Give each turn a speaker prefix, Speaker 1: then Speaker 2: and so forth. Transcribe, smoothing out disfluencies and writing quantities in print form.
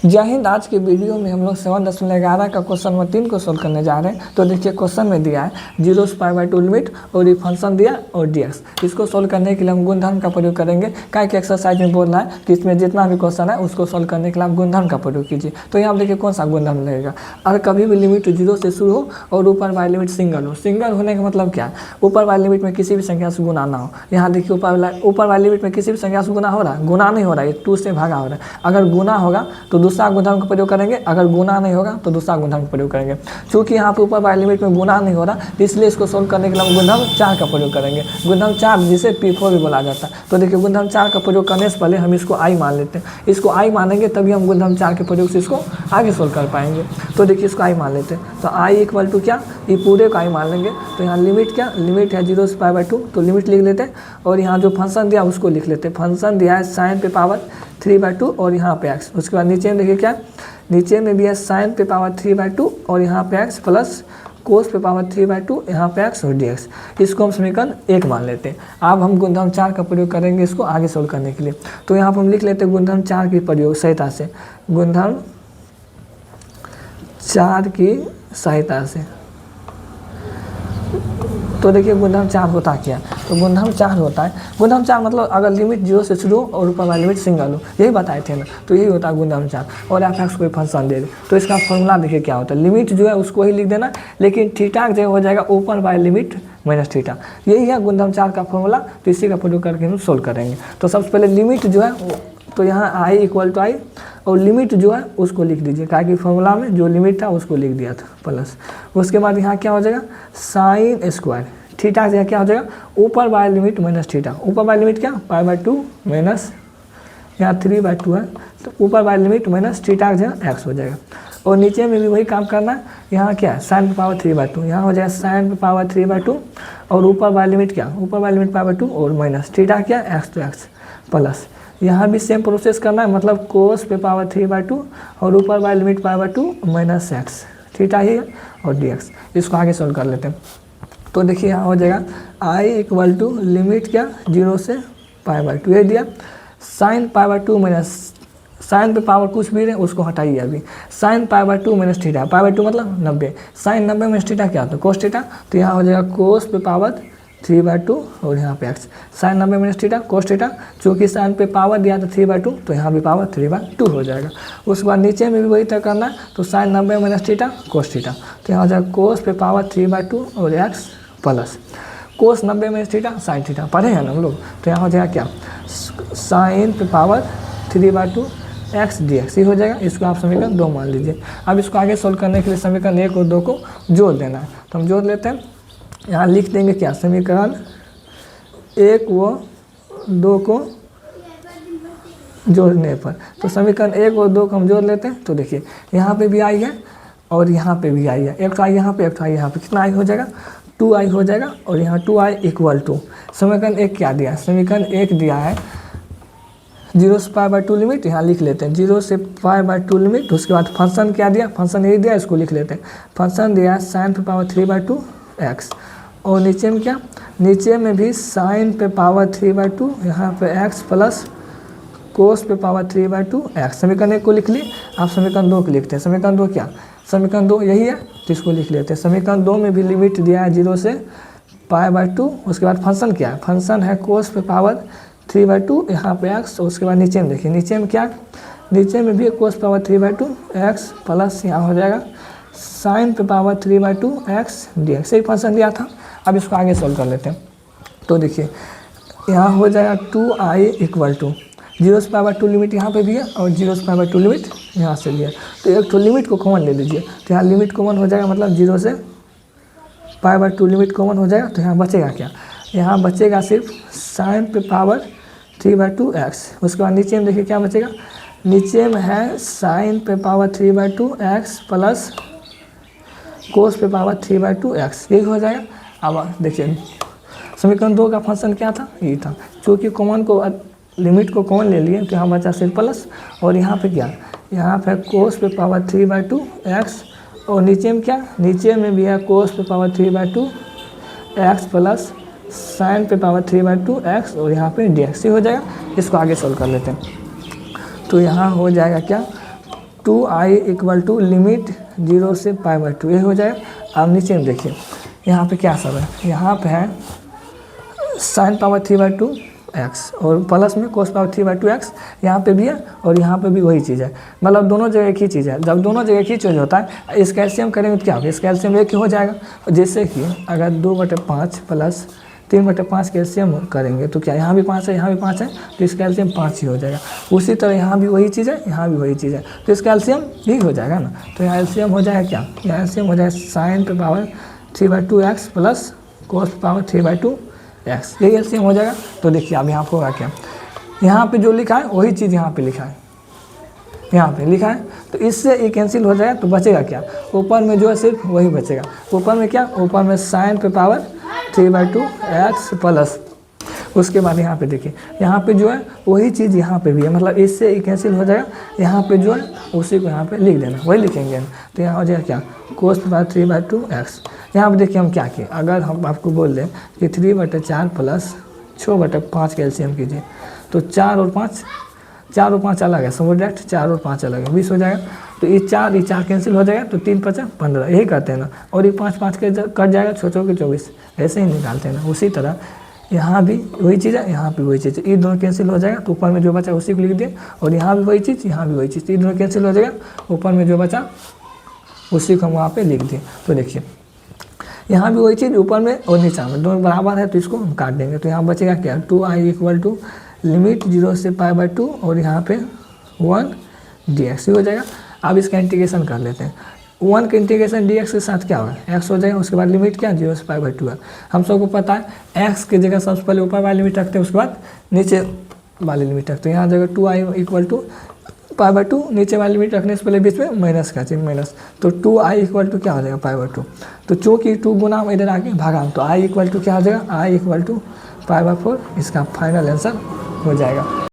Speaker 1: जय हिंद। आज के वीडियो में हम लोग 7.11 का क्वेश्चन नंबर 3 को सोल्व करने जा रहे हैं। तो देखिए क्वेश्चन में दिया है 0 से π/2 लिमिट और ये फंक्शन दिया और dx। इसको सोल्व करने के लिए हम गुणधर्म का प्रयोग करेंगे। क्या कि एक्सरसाइज में बोल रहा है कि इसमें जितना भी क्वेश्चन है उसको सोल्व करने के लिए आप गुणधर्म का प्रयोग कीजिए। तो यहाँ देखिए कौन सा गुणधर्म लगेगा। अगर कभी भी लिमिट 0 से शुरू हो और ऊपर वाली लिमिट सिंगल हो। सिंगल होने का मतलब क्या है, ऊपर वाली लिमिट में किसी भी संख्या से गुना ना हो। यहाँ देखिए ऊपर वाली लिमिट में किसी भी संख्या से गुना हो रहा है, गुना नहीं हो रहा है, 2 से भागा हो रहा है। अगर गुना होगा तो दूसरा गुणधर्म का प्रयोग करेंगे, अगर गुना नहीं होगा तो दूसरा गुणधर्म का प्रयोग करेंगे। क्योंकि यहाँ पे ऊपर वाली लिमिट में गुना नहीं हो रहा, इसलिए इसको सोल्व करने के लिए हम गुणधर्म 4 का प्रयोग करेंगे। गुणधर्म 4 जिसे P4 भी बोला जाता है। तो देखिए गुणधर्म 4 का प्रयोग करने से पहले हम इसको I मान लेते हैं। इसको I मानेंगे तभी हम गुणधर्म 4 के प्रयोग से इसको आगे सोल्व कर पाएंगे। तो देखिए इसको I मान लेते हैं। तो I इक्वल टू क्या, ये पूरे को I मान लेंगे। तो यहाँ लिमिट क्या, लिमिट है 0 से π/2, तो लिमिट लिख लेते हैं। और यहाँ जो फंक्शन दिया उसको लिख लेते हैं। फंक्शन दिया है sin पे पावर 3/2 और यहाँ पे x। उसके बाद नीचे में देखिए क्या, नीचे में भी है sin पे पावर 3/2 और यहाँ पे x प्लस cos पे पावर 3/2 यहाँ पे x और dx। इसको हम समीकरण 1 मान लेते हैं। अब हम गुणधर्म 4 का प्रयोग करेंगे इसको आगे सोल्व करने के लिए। तो यहाँ पर हम लिख लेते हैं गुणधर्म 4 की प्रयोग सहायता से, गुणधर्म 4 की सहायता से। तो देखिए गुणधर्म 4 होता क्या है। तो गुणधर्म 4 होता है, गुणधर्म 4 मतलब अगर लिमिट 0 से शुरू हो और ऊपर वाली लिमिट सिंगल हो, यही बताए थे ना। तो यही होता है गुणधर्म 4। और f(x) कोई फंक्शन दे दे तो इसका फॉर्मूला देखिए क्या होता है। लिमिट जो है उसको ही लिख देना, लेकिन थीटा की जगह हो जाएगा ऊपर वाली लिमिट माइनस थीटा। यही है गुणधर्म 4 का फॉर्मूला। तो इसी का प्रयोग करके हम सोल्व करेंगे। तो सबसे पहले लिमिट जो है, तो यहाँ I इक्वल टू I और लिमिट जो है उसको लिख दीजिए, क्या कि फॉर्मूला में जो लिमिट था उसको लिख दिया था प्लस। उसके बाद यहाँ क्या हो जाएगा साइन स्क्वायर थीटा से क्या हो जाएगा ऊपर वाली लिमिट माइनस थीटा। ऊपर वाली लिमिट क्या π/2 माइनस यहाँ 3/2 है, तो ऊपर वाली लिमिट माइनस थीटा जो है x हो जाएगा। और नीचे में भी वही काम करना है। यहाँ क्या है साइन पे पावर 3/2, यहाँ हो जाएगा साइन पे पावर 3/2 और ऊपर वाली लिमिट क्या, ऊपर वाली लिमिट π/2 और माइनस थीटा क्या x तो x प्लस। यहाँ भी सेम प्रोसेस करना है, मतलब कोस पे पावर 3/2 और ऊपर वाली लिमिट π/2 माइनस x थीटा ही है और dx। इसको आगे सोल्व कर लेते हैं। तो देखिए यहाँ हो जाएगा I इक्वल टू लिमिट क्या 0 से π/2 ये दिया, साइन π/2 माइनस साइन पे पावर कुछ भी रहे उसको हटाइए अभी, साइन π/2 माइनस थीटा। π/2 मतलब 90, साइन 90 माइनस थीटा क्या होता है कोस थीटा। तो यहाँ हो जाएगा कोस पे पावर 3/2 और यहाँ पे x, sine 90 minus theta cos theta. चूँकि साइन पे पावर दिया था 3/2 तो यहाँ भी पावर 3/2 हो जाएगा। उसके बाद नीचे में भी वही तय करना है। तो sine 90 minus theta cos theta, तो यहाँ हो जाएगा कोस पे पावर 3/2 और x plus cos 90 minus theta sine theta पढ़े हैं ना हम लोग। तो यहाँ हो जाएगा क्या साइन पे पावर 3/2 x dx ये हो जाएगा। इसको आप समीकरण 2 मान लीजिए। अब इसको आगे सोल्व करने के लिए समीकरण 1 और 2 को जोड़ देना है। तो हम जोड़ लेते हैं। यहाँ लिख देंगे क्या समीकरण 1 व 2 को जोड़ने पर। तो समीकरण 1 और 2 को हम जोड़ लेते हैं। तो देखिए यहाँ पे भी आई है और यहाँ पे भी आई है, एक तो आई यहाँ पे एक तो आई यहाँ पे। कितना आई हो जाएगा 2i हो जाएगा। और यहाँ 2i इक्वल टू समीकरण 1 क्या दिया है, समीकरण 1 दिया है 0 से π/2 लिमिट, यहाँ लिख लेते हैं 0 से π/2 लिमिट। उसके बाद फंक्शन क्या दिया, फंक्शन यही दिया, इसको लिख लेते हैं। फंक्शन दिया है साइन पे पावर 3/2 x और नीचे में क्या, नीचे में भी साइन पे पावर 3/2 यहाँ पे x प्लस कोस पे पावर 3/2 x। समीकरण 1 को लिख लिए। आप समीकरण 2 को लिखते हैं। समीकरण 2 क्या, समीकरण 2 यही है तो इसको लिख लेते हैं। समीकरण 2 में भी लिमिट दिया है 0 से π/2। उसके बाद फंक्शन क्या है, फंक्शन है कोस पे पावर 3/2 यहाँ पे x। उसके बाद नीचे में देखिए, नीचे में क्या, नीचे में भी कोस पावर 3/2 x प्लस यहाँ हो जाएगा साइन पे पावर 3/2 x dx। यही फंक्शन दिया था। अब इसको आगे सोल्व कर लेते हैं। तो देखिए यहाँ हो जाएगा 2i इक्वल टू 0 से π/2 लिमिट यहाँ पे भी है और 0 से π/2 लिमिट यहाँ से भी है। तो एक तो लिमिट को कॉमन ले लीजिए। तो यहाँ लिमिट कॉमन हो जाएगा, मतलब 0 से π/2 लिमिट कॉमन हो जाएगा। तो यहाँ बचेगा क्या, यहाँ बचेगा सिर्फ साइन पे पावर 3/2 x। उसके बाद नीचे में देखिए क्या बचेगा, नीचे में है साइन पे पावर 3/2 x प्लस कोस पे पावर 3/2 x यही हो जाएगा। अब देखिए समीकरण 2 का फंक्शन क्या था, यही था। चूँकि कॉमन को लिमिट को कॉमन ले लिए तो यहाँ बचा सिर्फ प्लस। और यहाँ पे क्या, यहाँ पे कोस पे पावर 3/2 x और नीचे में क्या, नीचे में भी है कोस पे पावर 3/2 x प्लस साइन पे पावर 3/2 x और यहाँ पे dx ही हो जाएगा। इसको आगे सोल्व कर लेते हैं। तो यहाँ हो जाएगा क्या 2i इक्वल टू लिमिट 0 से π/2, ये हो जाएगा। अब नीचे में देखिए यहाँ पे क्या सब है, यहाँ पे है sin पावर 3/2 x और प्लस में cos पावर 3/2 x, यहाँ पे भी है और यहाँ पे भी वही चीज़ है, मतलब दोनों जगह एक ही चीज़ है। जब दोनों जगह एक ही चीज़ होता है, इस कैल्शियम करेंगे तो क्या होगा, इस कैल्शियम एक ही हो जाएगा। जैसे कि अगर 2/5 प्लस 3/5 कैल्शियम करेंगे तो क्या यहाँ भी 5 है, यहाँ भी 5 है, तो इस कैल्शियम 5 ही हो जाएगा। उसी तरह यहाँ भी वही चीज़ है, यहाँ भी वही चीज़ है, तो इस कैल्शियम ही हो जाएगा ना। तो यहाँ एलसीएम हो जाएगा क्या, यहाँ एलसीएम हो जाएगा sin पे power 3/2 x plus cos power 3/2 x, यही एलसीएम हो जाएगा। तो देखिए अब यहाँ पर होगा क्या, यहाँ पे जो लिखा है वही चीज़ यहाँ पे लिखा है, यहाँ पे लिखा है, तो इससे ये कैंसिल हो जाएगा। तो बचेगा क्या, ऊपर में जो है सिर्फ वही बचेगा। ऊपर में क्या, ऊपर में sin पे पावर 3/2 x प्लस, उसके बाद यहाँ पे देखिए यहाँ पे जो है वही चीज़ यहाँ पे भी है, मतलब इससे ये कैंसिल हो जाएगा। यहाँ पे जो है उसी को यहाँ पे लिख देना, वही लिखेंगे हम। तो यहाँ हो जाएगा क्या, cos पावर 3/2 x। यहाँ पे देखिए हम क्या किए, अगर हम आपको बोल दें कि 3/4 प्लस 6/5 कैल्शियम कीजिए, तो 4 और 5 अलग है, समझ डायरेक्ट 4 और 5 अलग है, 20 हो जाएगा। तो ये 4 कैंसिल हो जाएगा, तो 3×5 = 15, यही करते हैं ना। और ये 5 के कट जाएगा, 6 के 24, ऐसे ही निकालते हैं ना। उसी तरह यहाँ भी वही चीज़ है, यहाँ भी वही चीज़ है, ये दोनों कैंसिल हो जाएगा, तो ऊपर में जो बचा उसी को लिख दिए। और यहाँ भी वही चीज़, यहाँ भी वही चीज़, ये दोनों कैंसिल हो जाएगा, ऊपर में जो बचा उसी को हम वहाँ पे लिख दिए। तो देखिए यहाँ भी वही चीज़, ऊपर में और नीचे में दोनों बराबर है, तो इसको हम काट देंगे। तो यहाँ बचेगा क्या, 2i इक्वल टू लिमिट 0 से π/2 और यहाँ पे 1 dx हो जाएगा। अब इसका इंटीग्रेशन कर लेते हैं। 1 का इंटीग्रेशन dx के साथ क्या होगा, x हो जाएगा। उसके बाद लिमिट क्या, 0 से π/2 है। हम सबको पता है x की जगह सबसे पहले ऊपर वाली लिमिट रखते हैं, उसके बाद नीचे वाली लिमिट रखते हैं। यहाँ जगह 2i इक्वल टू π/2, नीचे वाली लिमिट रखने से पहले बीच में माइनस का चिन्ह, माइनस, तो 2i इक्वल टू क्या हो जाएगा, π/2। तो चूँकि 2 गुना इधर आके भागा, तो i इक्वल टू क्या हो जाएगा, i इक्वल टू π/4, इसका फाइनल आंसर हो जाएगा।